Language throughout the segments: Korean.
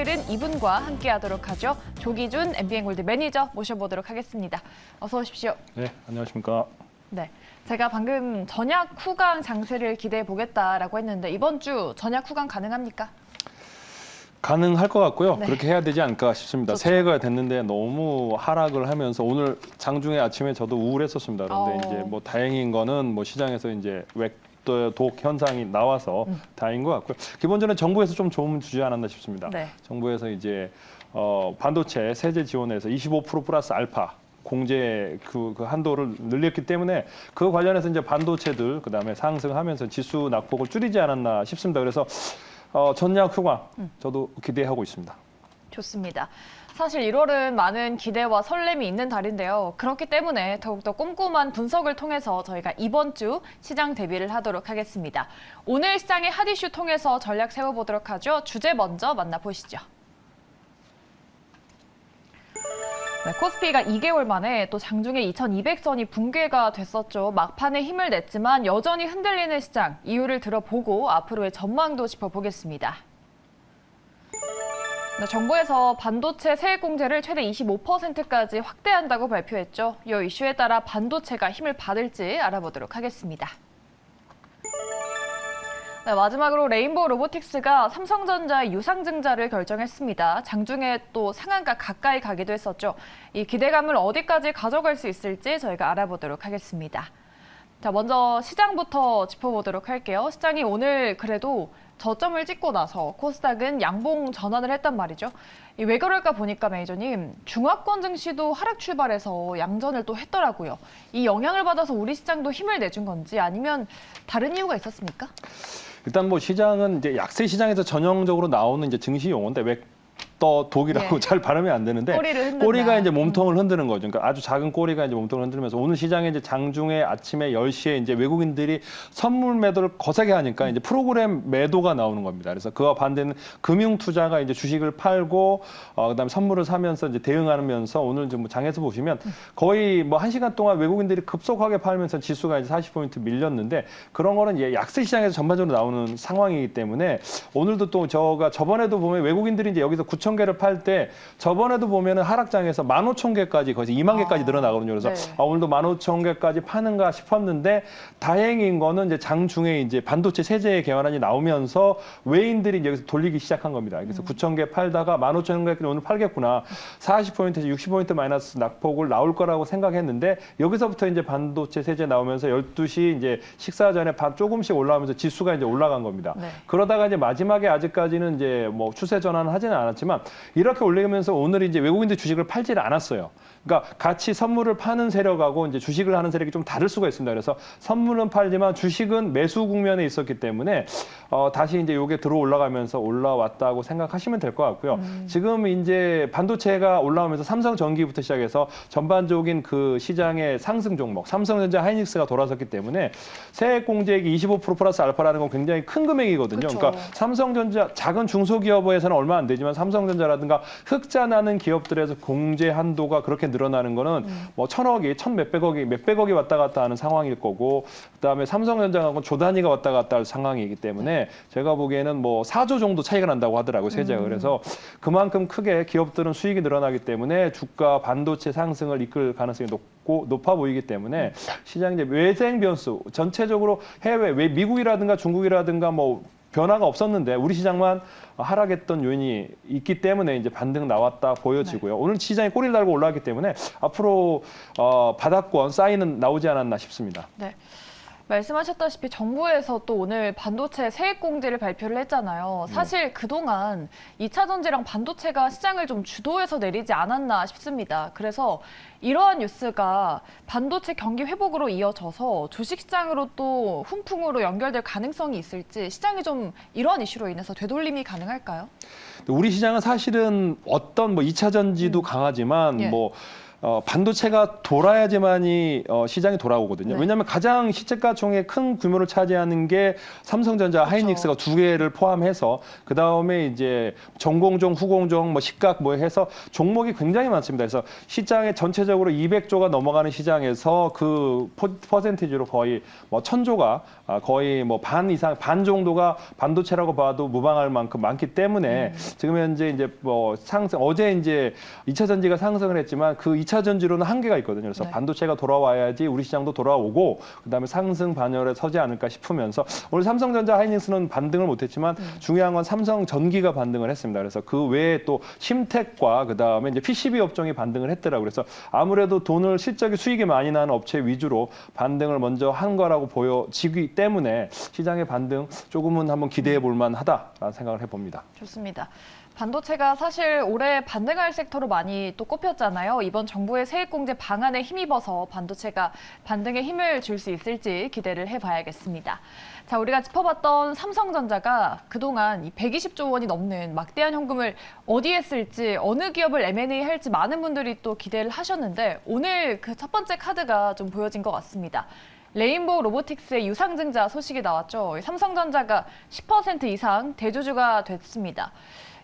토요일은 이분과 함께하도록 하죠. 조기준 MBN골드 매니저 모셔보도록 하겠습니다. 어서 오십시오. 네, 안녕하십니까. 네, 제가 방금 전약 후강 장세를 기대해 보겠다라고 했는데 이번 주 전약 후강 가능합니까? 가능할 것 같고요. 네. 그렇게 해야 되지 않을까 싶습니다. 좋죠. 새해가 됐는데 너무 하락을 하면서 오늘 장중에 아침에 저도 우울했었습니다. 그런데 이제 뭐 다행인 거는 뭐 시장에서 이제 독 현상이 나와서 다행인 것 같고요. 기본적으로 정부에서 좀 도움 주지 않았나 싶습니다. 네. 정부에서 이제 반도체 세제 지원에서 25% 플러스 알파 공제 그 한도를 늘렸기 때문에 그 관련해서 이제 반도체들 그다음에 상승하면서 지수 낙폭을 줄이지 않았나 싶습니다. 그래서 전략 휴강 저도 기대하고 있습니다. 좋습니다. 사실 1월은 많은 기대와 설렘이 있는 달인데요. 그렇기 때문에 더욱더 꼼꼼한 분석을 통해서 저희가 이번 주 시장 대비를 하도록 하겠습니다. 오늘 시장의 핫 이슈 통해서 전략 세워보도록 하죠. 주제 먼저 만나보시죠. 네, 코스피가 2개월 만에 또 장중에 2200선이 붕괴가 됐었죠. 막판에 힘을 냈지만 여전히 흔들리는 시장, 이유를 들어보고 앞으로의 전망도 짚어보겠습니다. 네, 정부에서 반도체 세액 공제를 최대 25%까지 확대한다고 발표했죠. 이 이슈에 따라 반도체가 힘을 받을지 알아보도록 하겠습니다. 네, 마지막으로 레인보우 로보틱스가 삼성전자의 유상증자를 결정했습니다. 장중에 또 상한가 가까이 가기도 했었죠. 이 기대감을 어디까지 가져갈 수 있을지 저희가 알아보도록 하겠습니다. 자, 먼저 시장부터 짚어보도록 할게요. 시장이 오늘 그래도 저점을 찍고 나서 코스닥은 양봉 전환을 했단 말이죠. 왜 그럴까 보니까 매니저님, 중화권 증시도 하락 출발해서 양전을 또 했더라고요. 이 영향을 받아서 우리 시장도 힘을 내준 건지 아니면 다른 이유가 있었습니까? 일단 뭐 시장은 이제 약세 시장에서 전형적으로 나오는 이제 증시 용어인데 독이라고 예. 잘 발음이 안 되는데 꼬리를 흔든다. 꼬리가 이제 몸통을 흔드는 거죠. 그러니까 아주 작은 꼬리가 이제 몸통을 흔들면서 오늘 시장에 이제 장중에 아침에 10시에 이제 외국인들이 선물 매도를 거세게 하니까 이제 프로그램 매도가 나오는 겁니다. 그래서 그와 반대는 금융 투자가 이제 주식을 팔고 그다음에 선물을 사면서 이제 대응하면서 오늘 좀 장에서 보시면 거의 뭐 1시간 동안 외국인들이 급속하게 팔면서 지수가 이제 40포인트 밀렸는데 그런 거는 이제 약세 시장에서 전반적으로 나오는 상황이기 때문에 오늘도 또 저번에도 보면 외국인들이 이제 여기서 9,000개를 팔 때 저번에도 보면은 하락장에서 15,000개까지 거의 2만 개까지 늘어나거든요. 그래서 네. 오늘도 15,000개까지 파는가 싶었는데 다행인 거는 이제 장중에 이제 반도체 세제 개헌안이 나오면서 외인들이 이제 여기서 돌리기 시작한 겁니다. 그래서 9,000개 팔다가 15,000개까지 오늘 팔겠구나. 40포인트에서 60포인트 마이너스 낙폭을 나올 거라고 생각했는데 여기서부터 이제 반도체 세제 나오면서 12시 이제 식사 전에 조금씩 올라오면서 지수가 이제 올라간 겁니다. 네. 그러다가 이제 마지막에 아직까지는 이제 뭐 추세 전환을 하지는 않았지만 이렇게 올리면서 오늘 이제 외국인들 주식을 팔지를 않았어요. 그러니까 같이 선물을 파는 세력하고 이제 주식을 하는 세력이 좀 다를 수가 있습니다. 그래서 선물은 팔지만 주식은 매수 국면에 있었기 때문에 다시 이제 요게 들어 올라가면서 올라왔다고 생각하시면 될 것 같고요. 지금 이제 반도체가 올라오면서 삼성전기부터 시작해서 전반적인 그 시장의 상승 종목, 삼성전자, 하이닉스가 돌아섰기 때문에 세액 공제액이 25% 플러스 알파라는 건 굉장히 큰 금액이거든요. 그쵸. 그러니까 삼성전자 작은 중소기업에서는 얼마 안 되지만 삼성전자라든가 흑자 나는 기업들에서 공제 한도가 그렇게 늘어나는 거는 뭐 천억이, 몇백억이 왔다 갔다 하는 상황일 거고 그다음에 삼성전자하고 조 단위가 왔다 갔다 할 상황이기 때문에 제가 보기에는 뭐 4조 정도 차이가 난다고 하더라고요, 세제가. 그래서 그만큼 크게 기업들은 수익이 늘어나기 때문에 주가 반도체 상승을 이끌 가능성이 높아 보이기 때문에 시장 이제 외생 변수 전체적으로 해외 미국이라든가 중국이라든가 뭐 변화가 없었는데 우리 시장만 하락했던 요인이 있기 때문에 이제 반등 나왔다 보여지고요. 오늘 시장이 꼬리를 달고 올라왔기 때문에 앞으로 바닥권 사인은 나오지 않았나 싶습니다. 네. 말씀하셨다시피 정부에서 또 오늘 반도체 세액 공제를 발표를 했잖아요. 사실 그동안 2차 전지랑 반도체가 시장을 좀 주도해서 내리지 않았나 싶습니다. 그래서 이러한 뉴스가 반도체 경기 회복으로 이어져서 주식시장으로 또 훈풍으로 연결될 가능성이 있을지 시장이 좀 이러한 이슈로 인해서 되돌림이 가능할까요? 우리 시장은 사실은 어떤 뭐 2차 전지도 강하지만 예. 뭐 반도체가 돌아야지만이 시장이 돌아오거든요. 네. 왜냐하면 가장 시가총액 큰 규모를 차지하는 게 삼성전자, 그렇죠. 하이닉스가 두 개를 포함해서 그 다음에 이제 전공종, 후공종, 뭐 식각 뭐 해서 종목이 굉장히 많습니다. 그래서 시장에 전체적으로 200조가 넘어가는 시장에서 그 퍼센티지로 거의 뭐 1000조가 거의 뭐 반 이상, 반 정도가 반도체라고 봐도 무방할 만큼 많기 때문에 지금 현재 이제 뭐 상승, 어제 이제 2차 전지가 상승을 했지만 그 2차 전지로는 한계가 있거든요. 그래서 네. 반도체가 돌아와야지 우리 시장도 돌아오고 그다음에 상승 반열에 서지 않을까 싶으면서 오늘 삼성전자, 하이닉스는 반등을 못했지만 중요한 건 삼성전기가 반등을 했습니다. 그래서 그 외에 또 심텍과 그다음에 이제 PCB 업종이 반등을 했더라고요. 그래서 아무래도 돈을 실적이 수익이 많이 나는 업체 위주로 반등을 먼저 한 거라고 보여지기 때문에 시장의 반등 조금은 한번 기대해 볼 만하다라는 생각을 해봅니다. 좋습니다. 반도체가 사실 올해 반등할 섹터로 많이 또 꼽혔잖아요. 이번 정부의 세액공제 방안에 힘입어서 반도체가 반등에 힘을 줄 수 있을지 기대를 해봐야겠습니다. 자, 우리가 짚어봤던 삼성전자가 그동안 이 120조 원이 넘는 막대한 현금을 어디에 쓸지, 어느 기업을 M&A 할지 많은 분들이 또 기대를 하셨는데 오늘 그 첫 번째 카드가 좀 보여진 것 같습니다. 레인보우 로보틱스의 유상증자 소식이 나왔죠. 삼성전자가 10% 이상 대주주가 됐습니다.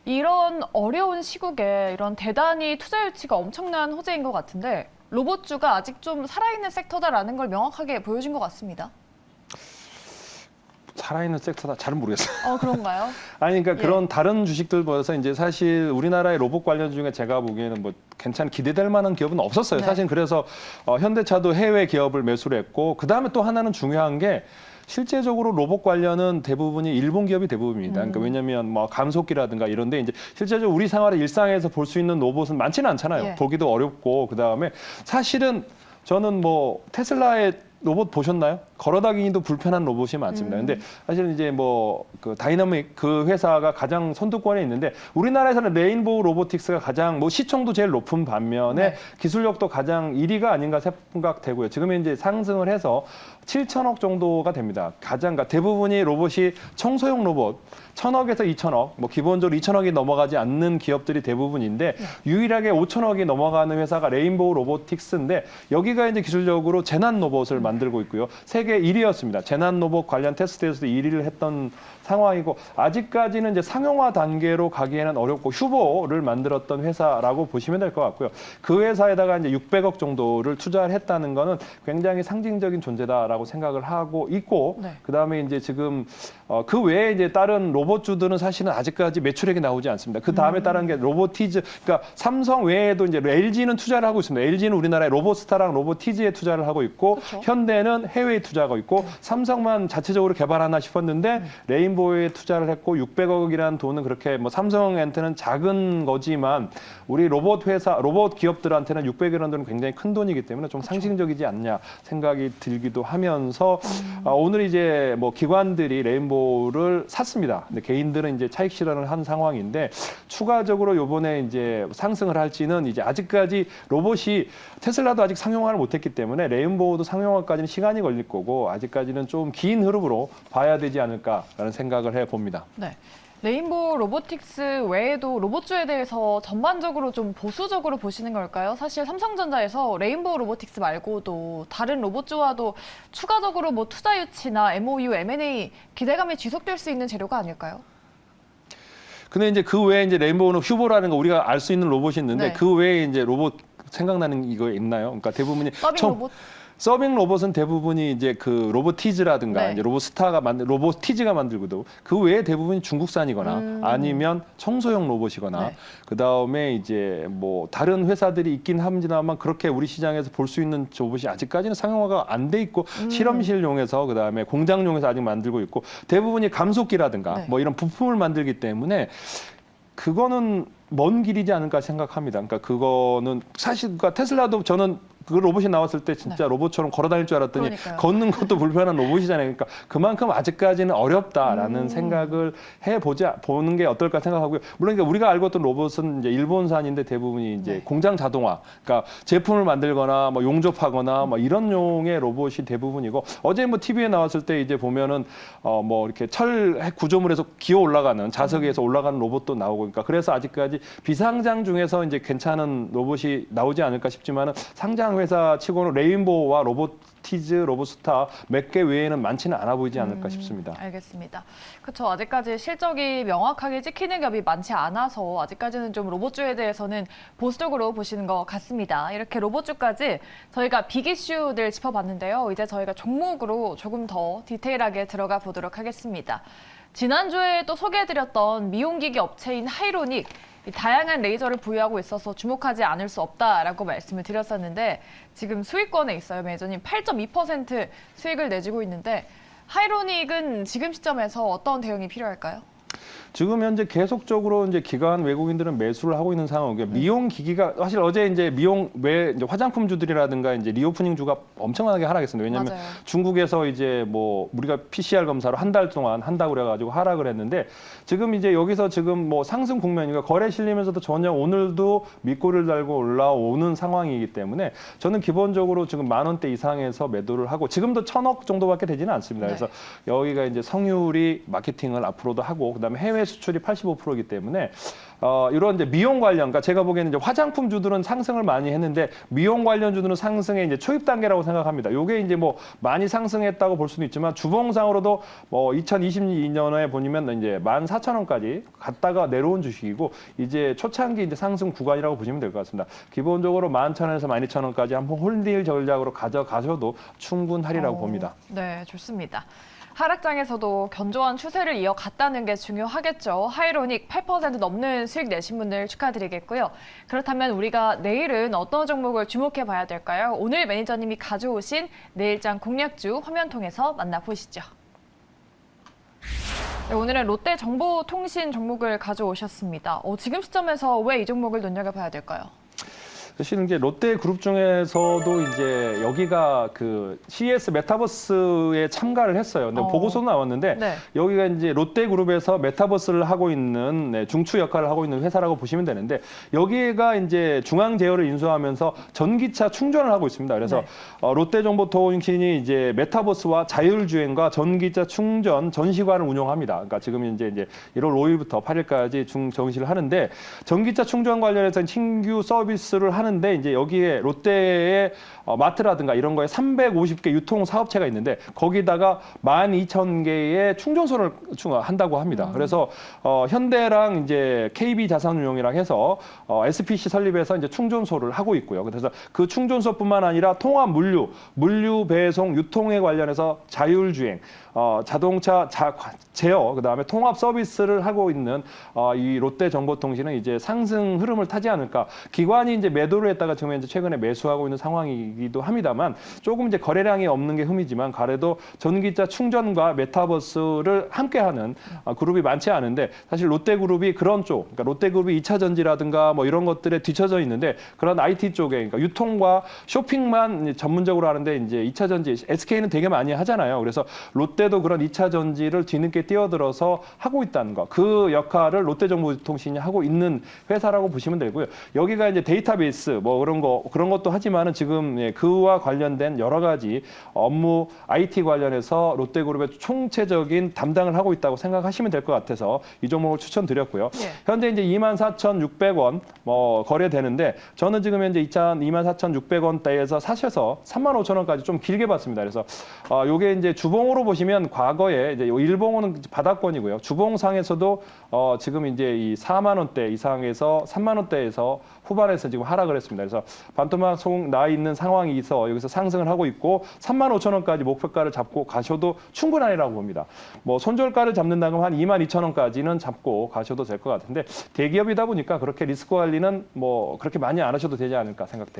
이런 어려운 시국에 이런 대단히 투자 유치가 엄청난 호재인 것 같은데 로봇주가 아직 좀 살아있는 섹터다라는 걸 명확하게 보여준 것 같습니다. 살아있는 섹터다 잘 모르겠어요. 그런가요? 아니 그러니까 예. 그런 다른 주식들보다 이제 사실 우리나라의 로봇 관련 중에 제가 보기에는 뭐 괜찮은 기대될 만한 기업은 없었어요. 네. 사실 그래서 현대차도 해외 기업을 매수를 했고 그다음에 또 하나는 중요한 게 실제적으로 로봇 관련은 대부분이 일본 기업이 대부분입니다. 그러니까 왜냐하면 뭐 감속기라든가 이런데 이제 실제적으로 우리 생활의 일상에서 볼 수 있는 로봇은 많지는 않잖아요. 예. 보기도 어렵고 그다음에 사실은 저는 뭐 테슬라의 로봇 보셨나요? 걸어다니기도 불편한 로봇이 많습니다. 근데 사실 이제 뭐 그 다이나믹 그 회사가 가장 선두권에 있는데 우리나라에서는 레인보우 로보틱스가 가장 뭐 시총도 제일 높은 반면에 네. 기술력도 가장 1위가 아닌가 생각되고요. 지금 이제 상승을 해서 7천억 정도가 됩니다. 가장 대부분이 로봇이 청소용 로봇 1,000억에서 2,000억, 뭐 기본적으로 2,000억이 넘어가지 않는 기업들이 대부분인데 유일하게 5,000억이 넘어가는 회사가 레인보우 로보틱스인데 여기가 이제 기술적으로 재난 로봇을 만들고 있고요. 세계 1위였습니다. 재난 로봇 관련 테스트에서도 1위를 했던 상황이고 아직까지는 이제 상용화 단계로 가기에는 어렵고 휴보를 만들었던 회사라고 보시면 될 것 같고요. 그 회사에다가 이제 600억 정도를 투자를 했다는 거는 굉장히 상징적인 존재다라고 생각을 하고 있고 네. 그다음에 이제 지금 그 외에 이제 다른 로봇주들은 사실은 아직까지 매출액이 나오지 않습니다. 그 다음에 다른 게 로보티즈, 그러니까 삼성 외에도 이제 LG는 투자를 하고 있습니다. LG는 우리나라의 로봇스타랑 로보티즈에 투자를 하고 있고 그렇죠. 현대는 해외에 투자하고 있고 삼성만 자체적으로 개발하나 싶었는데 레인보우에 투자를 했고 600억이라는 돈은 그렇게 뭐 삼성한테는 작은 거지만 우리 로봇 회사, 로봇 기업들한테는 600억이라는 돈은 굉장히 큰 돈이기 때문에 좀 상징적이지 않냐 생각이 들기도 하면서 오늘 이제 뭐 기관들이 레인보우를 샀습니다. 근데 개인들은 이제 차익 실현을 한 상황인데 추가적으로 요번에 이제 상승을 할지는 이제 아직까지 로봇이 테슬라도 아직 상용화를 못했기 때문에 레인보우도 상용화까지는 시간이 걸릴 거고 아직까지는 좀 긴 흐름으로 봐야 되지 않을까라는 생각을 해봅니다. 네. 레인보우 로보틱스 외에도 로봇주에 대해서 전반적으로 좀 보수적으로 보시는 걸까요? 사실 삼성전자에서 레인보우 로보틱스 말고도 다른 로봇주와도 추가적으로 뭐 투자 유치나 MOU, M&A 기대감이 지속될 수 있는 재료가 아닐까요? 근데 이제 그 외에 이제 레인보우는 휴보라는 거 우리가 알 수 있는 로봇이 있는데 네. 그 외에 이제 로봇 생각나는 이거 있나요? 그러니까 대부분이 서빙 로봇? 서빙 로봇은 대부분이 이제 그 로보티즈라든가 네. 이제 로봇스타가 로보티즈가 만들고도 그 외에 대부분이 중국산이거나 아니면 청소용 로봇이거나 네. 그 다음에 이제 뭐 다른 회사들이 있긴 합니다만 그렇게 우리 시장에서 볼 수 있는 로봇이 아직까지는 상용화가 안 돼 있고 실험실용에서 그 다음에 공장용에서 아직 만들고 있고 대부분이 감속기라든가 네. 뭐 이런 부품을 만들기 때문에 그거는 먼 길이지 않을까 생각합니다. 그러니까 그거는 사실 그러니까 테슬라도 저는 그 로봇이 나왔을 때 진짜 로봇처럼 걸어 다닐 줄 알았더니 그러니까요. 걷는 것도 불편한 로봇이잖아요. 그러니까 그만큼 아직까지는 어렵다라는 생각을 보는 게 어떨까 생각하고요. 물론 그러니까 우리가 알고 있던 로봇은 이제 일본산인데 대부분이 이제 공장 자동화, 그러니까 제품을 만들거나 뭐 용접하거나 뭐 이런 용의 로봇이 대부분이고, 어제 뭐 TV에 나왔을 때 이제 보면은 뭐 이렇게 철 구조물에서 기어 올라가는 자석에서 올라가는 로봇도 나오고, 그러니까 그래서 아직까지 비상장 중에서 이제 괜찮은 로봇이 나오지 않을까 싶지만은 상장 회사 치고는 레인보우와 로보티즈, 로보스타 몇 개 외에는 많지는 않아 보이지 않을까 싶습니다. 알겠습니다. 그렇죠. 아직까지 실적이 명확하게 찍히는 기업이 많지 않아서 아직까지는 좀 로봇주에 대해서는 보수적으로 보시는 것 같습니다. 이렇게 로봇주까지 저희가 빅 이슈들 짚어봤는데요. 이제 저희가 종목으로 조금 더 디테일하게 들어가 보도록 하겠습니다. 지난주에 또 소개해드렸던 미용기기 업체인 하이로닉, 이 다양한 레이저를 보유하고 있어서 주목하지 않을 수 없다라고 말씀을 드렸었는데, 지금 수익권에 있어요. 매니저님 8.2% 수익을 내주고 있는데, 하이로닉은 지금 시점에서 어떤 대응이 필요할까요? 지금 현재 계속적으로 이제 기관 외국인들은 매수를 하고 있는 상황이고요. 미용 기기가 사실 어제 이제 미용 외 이제 화장품주들이라든가 이제 리오프닝주가 엄청나게 하락했습니다. 왜냐하면 맞아요. 중국에서 이제 뭐 우리가 PCR 검사로 한 달 동안 한다고 그래가지고 하락을 했는데, 지금 이제 여기서 지금 뭐 상승 국면이니까 거래 실리면서도 전혀 오늘도 밑꼬리를 달고 올라오는 상황이기 때문에 저는 기본적으로 지금 10,000원대 이상에서 매도를 하고, 지금도 1,000억 정도밖에 되지는 않습니다. 그래서 여기가 이제 성유리 마케팅을 앞으로도 하고, 그다음에 해외 수출이 85%이기 때문에 이런 이제 미용 관련, 그러니까 제가 보기에는 이제 화장품주들은 상승을 많이 했는데 미용 관련주들은 상승의 이제 초입 단계라고 생각합니다. 요게 이제 뭐 많이 상승했다고 볼 수는 있지만 주봉상으로도 뭐 2022년에 보면 이제 14,000원까지 갔다가 내려온 주식이고, 이제 초창기 이제 상승 구간이라고 보시면 될 것 같습니다. 기본적으로 11,000원에서 12,000원까지 한번 홀딩 전략으로 가져가셔도 충분하리라고 봅니다. 네, 좋습니다. 하락장에서도 견조한 추세를 이어갔다는 게 중요하겠죠. 하이로닉 8% 넘는 수익 내신 분들 축하드리겠고요. 그렇다면 우리가 내일은 어떤 종목을 주목해 봐야 될까요? 오늘 매니저님이 가져오신 내일장 공략주 화면 통해서 만나보시죠. 네, 오늘은 롯데정보통신 종목을 가져오셨습니다. 지금 시점에서 왜 이 종목을 눈여겨봐야 될까요? 사실은 이제 롯데그룹 중에서도 이제 여기가 그 CES 메타버스에 참가를 했어요. 근데 보고서 나왔는데 네. 여기가 이제 롯데그룹에서 메타버스를 하고 있는 중추 역할을 하고 있는 회사라고 보시면 되는데, 여기가 이제 중앙 제어를 인수하면서 전기차 충전을 하고 있습니다. 그래서 롯데정보통신이 이제 메타버스와 자율주행과 전기차 충전 전시관을 운영합니다. 그러니까 지금 이제 1월 5일부터 8일까지 전시를 하는데, 전기차 충전 관련해서 신규 서비스를 하는데 이제 여기에 롯데의 마트라든가 이런 거에 350개 유통 사업체가 있는데 거기다가 12,000개의 충전소를 한다고 합니다. 그래서 현대랑 이제 KB 자산운용이랑 해서 SPC 설립해서 이제 충전소를 하고 있고요. 그래서 그 충전소뿐만 아니라 통합 물류 배송 유통에 관련해서 자율주행, 자동차 제어, 그다음에 통합 서비스를 하고 있는 이 롯데정보통신은 이제 상승 흐름을 타지 않을까. 기관이 이제 매도를 했다가 지금 이제 최근에 매수하고 있는 상황이기도 합니다만, 조금 이제 거래량이 없는 게 흠이지만 그래도 전기차 충전과 메타버스를 함께하는 그룹이 많지 않은데, 사실 롯데그룹이 그런 쪽, 그러니까 롯데그룹이 2차 전지라든가 뭐 이런 것들에 뒤처져 있는데, 그런 IT 쪽에 그러니까 유통과 쇼핑만 전문적으로 하는데 이제 2차 전지 SK는 되게 많이 하잖아요. 그래서 롯데도 그런 2차 전지를 뒤늦게 뛰어들어서 하고 있다는 거, 그 역할을 롯데정보통신이 하고 있는 회사라고 보시면 되고요. 여기가 이제 데이터베이스 뭐 그런 것도 하지만은 지금 그와 관련된 여러 가지 업무 IT 관련해서 롯데그룹의 총체적인 담당을 하고 있다고 생각하시면 될 것 같아서 이 종목을 추천드렸고요. 현재 이제 24,600원 뭐 거래되는데, 저는 지금 현재 24,600원대에서 사셔서 35,000원까지 좀 길게 봤습니다. 그래서 요게 이제 주봉으로 보시면 과거에 이제 일봉은 바닥권이고요. 주봉상에서도 지금 이제 이 4만 원대 이상에서 3만 원대에서 후반에서 지금 하락을 했습니다. 그래서 반토막 속 나 있는 상황이 있어 여기서 상승을 하고 있고 35,000원까지 목표가를 잡고 가셔도 충분하리라고 봅니다. 뭐 손절가를 잡는다면 한 22,000원까지는 잡고 가셔도 될 것 같은데, 대기업이다 보니까 그렇게 리스크 관리는 뭐 그렇게 많이 안 하셔도 되지 않을까 생각됩니다.